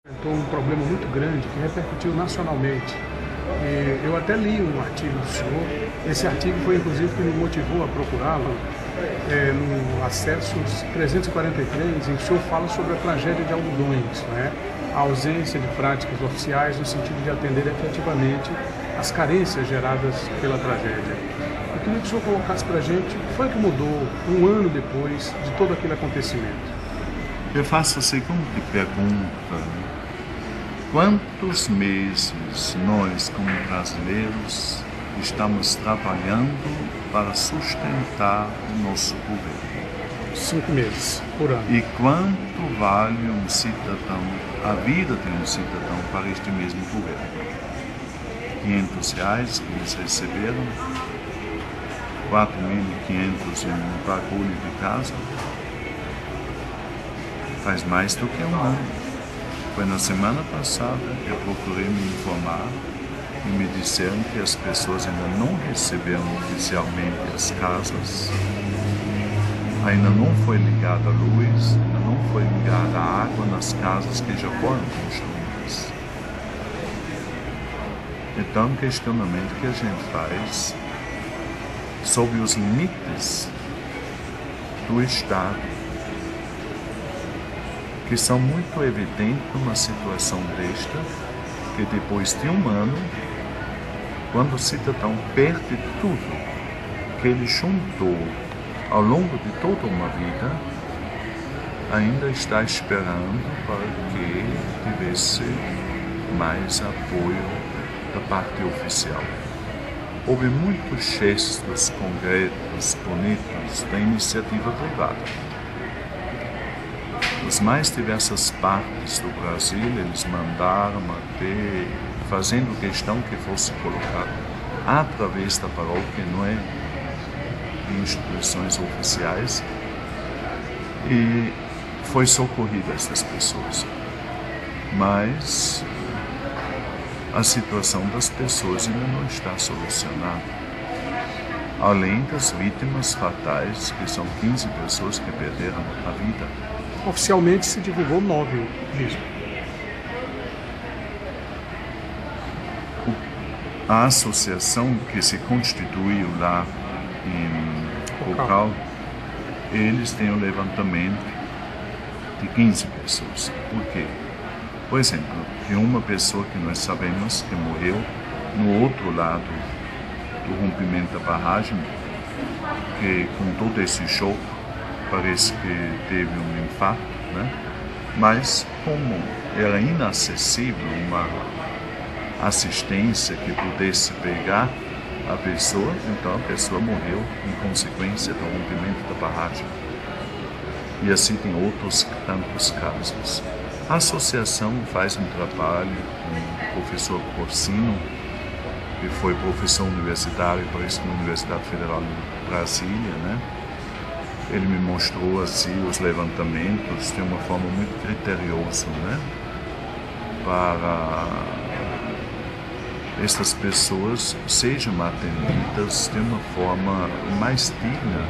Enfrentou um problema muito grande que repercutiu nacionalmente. E eu até li um artigo do senhor. Esse artigo foi inclusive que me motivou a procurá-lo no Acesso 343, em que o senhor fala sobre a tragédia de Algodões, né? A ausência de práticas oficiais no sentido de atender efetivamente as carências geradas pela tragédia. Eu queria que o senhor colocasse para a gente o que foi que mudou um ano depois de todo aquele acontecimento. Eu faço a seguinte pergunta: quantos meses nós, como brasileiros, estamos trabalhando para sustentar o nosso governo? 5 meses por ano. E quanto vale um cidadão, a vida de um cidadão para este mesmo governo? R$500 que eles receberam, 4.500 em um bagulho de casa, faz mais do que um ano. Foi na semana passada que eu procurei me informar e me disseram que as pessoas ainda não receberam oficialmente as casas, ainda não foi ligada a luz, ainda não foi ligada a água nas casas que já foram construídas. Então, um questionamento que a gente faz sobre os limites do Estado, que são muito evidentes numa situação desta, que depois de um ano, quando o cidadão perde tudo que ele juntou ao longo de toda uma vida, ainda está esperando para que tivesse mais apoio da parte oficial. Houve muitos gestos concretos, bonitos, da iniciativa privada. As mais diversas partes do Brasil, eles mandaram até, fazendo questão que fosse colocado através da paróquia, não é? Em instituições oficiais, e foi socorrida essas pessoas. Mas a situação das pessoas ainda não está solucionada. Além das vítimas fatais, que são 15 pessoas que perderam a vida. Oficialmente se divulgou 9 mesmo. A associação que se constituiu lá em Cocal, eles têm um levantamento de 15 pessoas. Por quê? Por exemplo, tem uma pessoa que nós sabemos que morreu no outro lado do rompimento da barragem, que com todo esse choque parece que teve um infarto, né? Mas como era inacessível uma assistência que pudesse pegar a pessoa, então a pessoa morreu em consequência do rompimento da barragem. E assim tem outros tantos casos. A associação faz um trabalho com o professor Corsino, que foi professor universitário, parece que na Universidade Federal de Brasília, né? Ele me mostrou assim os levantamentos de uma forma muito criteriosa, né? Para estas pessoas sejam atendidas de uma forma mais digna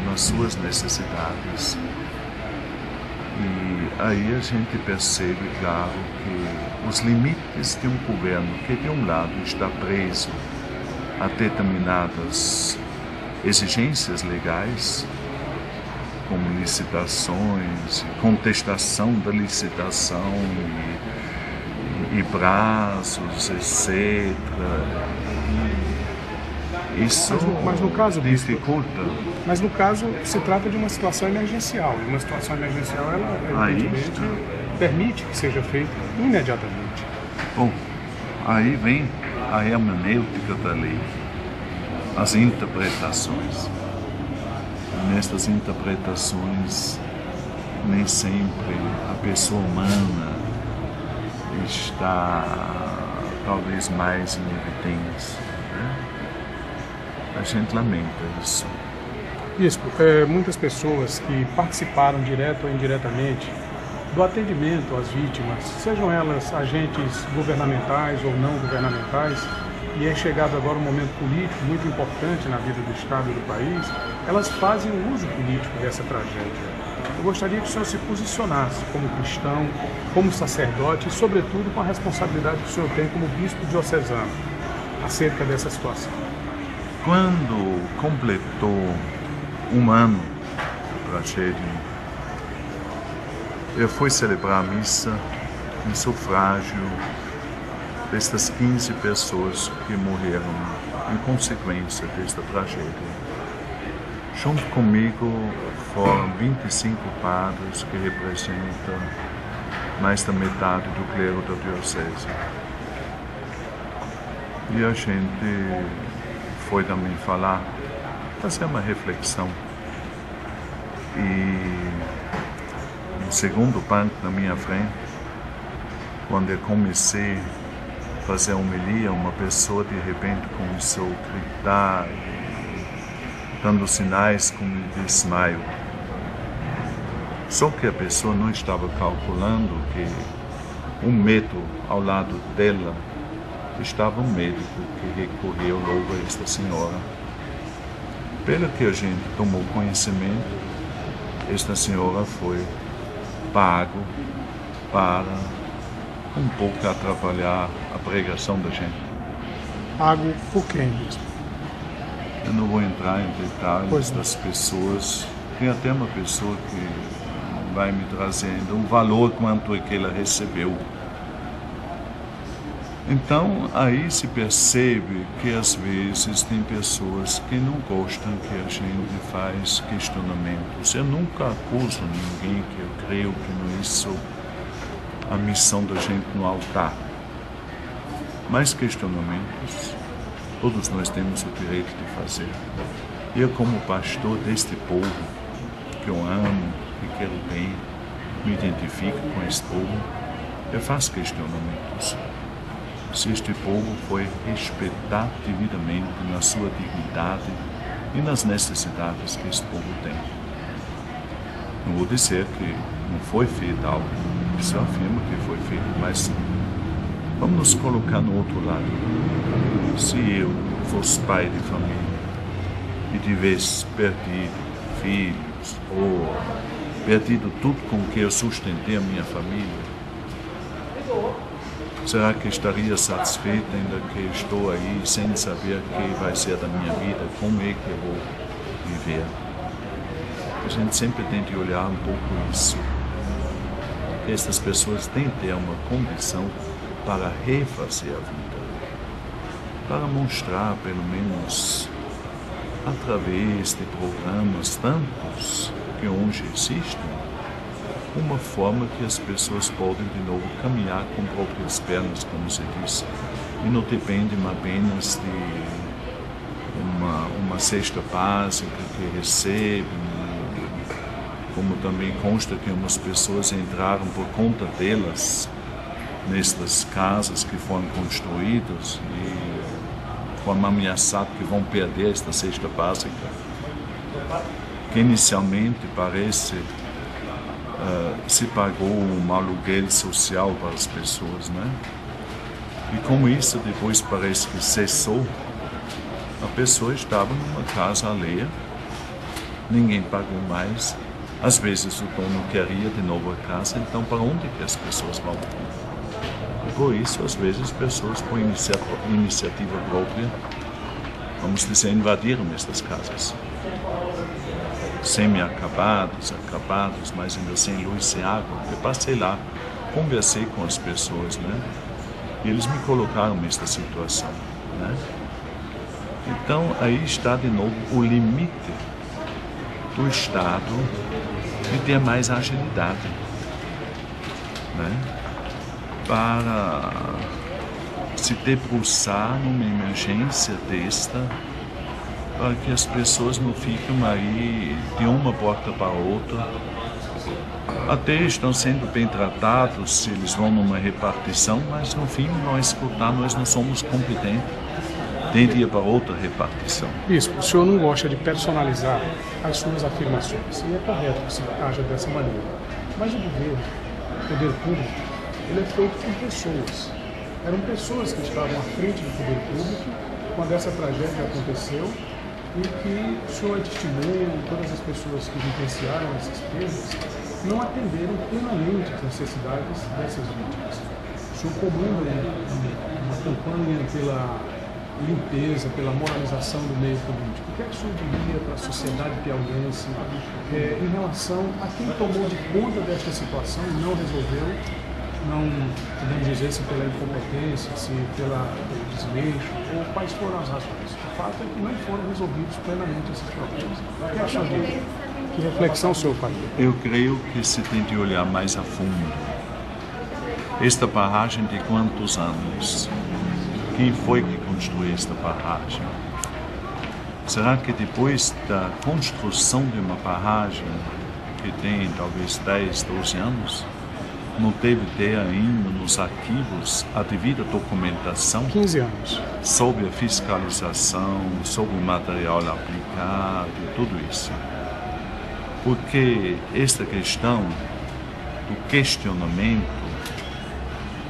nas suas necessidades. E aí a gente percebe, claro, que os limites de um governo que de um lado está preso a determinadas exigências legais, como licitações, contestação da licitação e prazos, etc. Isso mas no caso, dificulta. Mas no caso se trata de uma situação emergencial. E uma situação emergencial, ela evidentemente permite que seja feita imediatamente. Bom, aí vem a hermenêutica da lei, as interpretações. Nestas interpretações, nem sempre a pessoa humana está talvez mais em evidência, né? A gente lamenta isso. Bispo, muitas pessoas que participaram direto ou indiretamente do atendimento às vítimas, sejam elas agentes governamentais ou não governamentais, e é chegado agora um momento político muito importante na vida do Estado e do país, elas fazem um uso político dessa tragédia. Eu gostaria que o senhor se posicionasse como cristão, como sacerdote e, sobretudo, com a responsabilidade que o senhor tem como bispo diocesano acerca dessa situação. Quando completou um ano da tragédia, eu fui celebrar a missa em sufrágio destas 15 pessoas que morreram em consequência desta tragédia. Junto comigo foram 25 padres que representam mais da metade do clero da diocese. E a gente foi também fazer uma reflexão. E no segundo banco na minha frente, quando eu comecei a fazer a homilia, uma pessoa de repente começou a gritar, dando sinais como de desmaio. Só que a pessoa não estava calculando que um metro ao lado dela estava um médico que recorreu logo a esta senhora. Pelo que a gente tomou conhecimento, esta senhora foi pago para um pouco atrapalhar a pregação da gente. Pago por quem mesmo? Eu não vou entrar em detalhes das pessoas. Tem até uma pessoa que vai me trazendo um valor quanto é que ela recebeu. Então, aí se percebe que às vezes tem pessoas que não gostam que a gente faz questionamentos. Eu nunca acuso ninguém, que eu creio que não é isso a missão da gente no altar. Mas questionamentos, todos nós temos o direito de fazer. Eu, como pastor deste povo, que eu amo e quero bem, me identifico com este povo, eu faço questionamentos. Se este povo foi respeitado devidamente na sua dignidade e nas necessidades que este povo tem. Não vou dizer que não foi feito algo, isso eu afirmo que foi feito, mas vamos nos colocar no outro lado. Se eu fosse pai de família e tivesse perdido filhos ou perdido tudo com que eu sustentei a minha família, será que estaria satisfeito ainda que estou aí sem saber o que vai ser da minha vida? Como é que eu vou viver? A gente sempre tem que olhar um pouco isso. Estas pessoas têm que ter uma condição para refazer a vida, para mostrar, pelo menos, através de programas tantos que hoje existem, uma forma que as pessoas podem de novo caminhar com próprias pernas, como se diz, e não dependem apenas de uma cesta básica que recebem, como também consta que umas pessoas entraram por conta delas nestas casas que foram construídas e foram ameaçados que vão perder esta cesta básica, que inicialmente parece se pagou um aluguel social para as pessoas, né? E como isso depois parece que cessou, a pessoa estava numa casa alheia, ninguém pagou mais, às vezes o dono queria de novo a casa, então para onde que as pessoas vão? E por isso, às vezes, as pessoas por iniciativa própria, vamos dizer, invadiram estas casas. Semi-acabados, acabados, mas ainda sem luz, sem água. Eu passei lá, conversei com as pessoas, né? E eles me colocaram nesta situação, né? Então, aí está de novo o limite do Estado de ter mais agilidade, né? Para se debruçar numa emergência desta, para que as pessoas não fiquem aí de uma porta para outra. Até estão sendo bem tratados se eles vão numa repartição, mas no fim vão escutar, nós não somos competentes. Tem de ir para outra repartição. Bispo, o senhor não gosta de personalizar as suas afirmações, e é correto que se haja dessa maneira. Mas o governo, o poder público, ele é feito por pessoas. Eram pessoas que estavam à frente do poder público quando essa tragédia aconteceu em que o senhor é testemunho, todas as pessoas que vivenciaram essas perdas não atenderam plenamente as necessidades dessas vítimas. O senhor comanda uma campanha pela limpeza, pela moralização do meio político. O que é que o senhor diria para a sociedade piauiense em relação a quem tomou de conta desta situação e não resolveu? Não podemos dizer se pela incompetência, se pelo desleixo, ou quais foram as razões. O fato é que não foram resolvidos plenamente esses problemas. O que é que o senhor diria? Que reflexão o senhor faz? Eu creio que se tem de olhar mais a fundo. Esta barragem de quantos anos? Quem foi que construiu esta barragem? Será que depois da construção de uma barragem, que tem talvez 10, 12 anos, não deve ter ainda nos arquivos a devida documentação 15 anos. Sobre a fiscalização, sobre o material aplicado, tudo isso? Porque esta questão do questionamento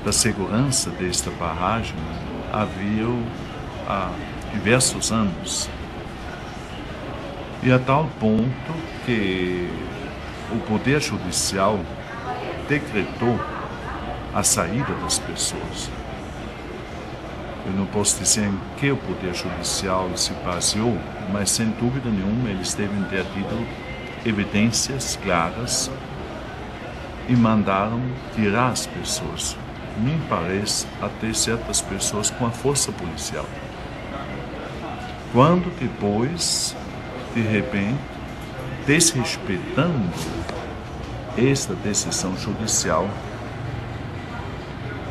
da segurança desta barragem havia há diversos anos. E a tal ponto que o Poder Judicial decretou a saída das pessoas. Eu não posso dizer em que o Poder Judicial se baseou, mas sem dúvida nenhuma eles devem ter tido evidências claras e mandaram tirar as pessoas. Me parece até certas pessoas com a força policial. Quando depois, de repente, desrespeitando esta decisão judicial,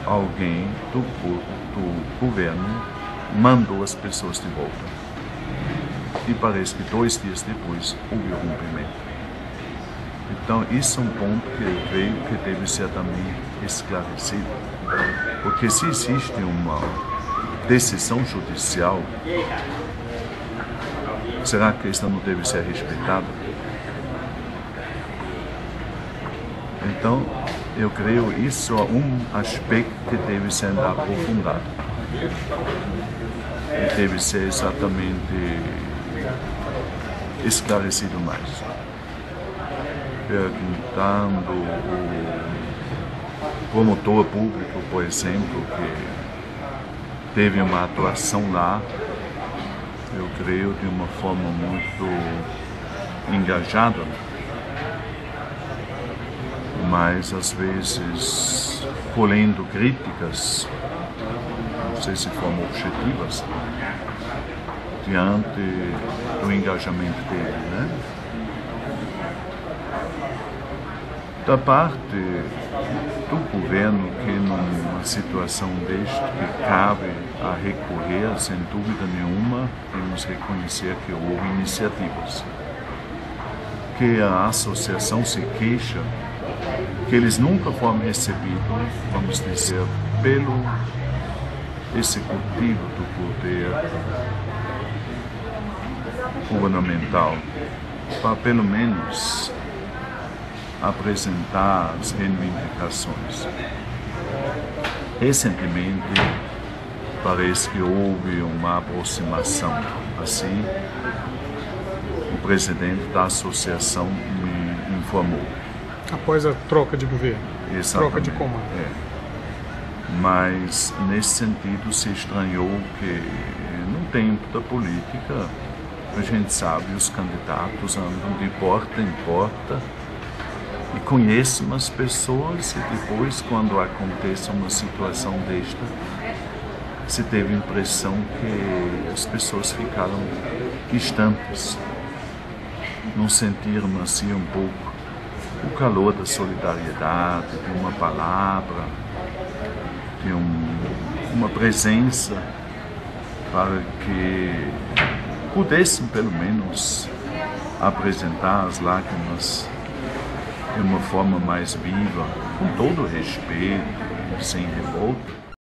alguém do governo mandou as pessoas de volta. E parece que 2 dias depois houve o rompimento. Então, isso é um ponto que eu creio que deve ser também esclarecido. Porque se existe uma decisão judicial, será que esta não deve ser respeitada? Então, eu creio que isso é um aspecto que deve ser aprofundado. E deve ser exatamente esclarecido mais. Perguntando o promotor público, por exemplo, que teve uma atuação lá, eu creio, de uma forma muito engajada, mas às vezes colhendo críticas, não sei se foram objetivas, diante do engajamento dele, né? Da parte do governo, que numa situação desta que cabe a recorrer, sem dúvida nenhuma, temos que reconhecer que houve iniciativas. Que a associação se queixa que eles nunca foram recebidos, vamos dizer, pelo executivo do poder governamental, para pelo menos apresentar as reivindicações. Recentemente, parece que houve uma aproximação. Assim, o presidente da associação me informou. Após a troca de governo, Exatamente. Troca de comando. Mas, nesse sentido, se estranhou que, no tempo da política, a gente sabe, os candidatos andam de porta em porta e conhecem as pessoas, e depois, quando acontece uma situação desta, se teve a impressão que as pessoas ficaram distantes, não sentiram assim um pouco o calor da solidariedade, de uma palavra, de uma presença, para que pudessem pelo menos apresentar as lágrimas de uma forma mais viva, com todo o respeito, sem revolta.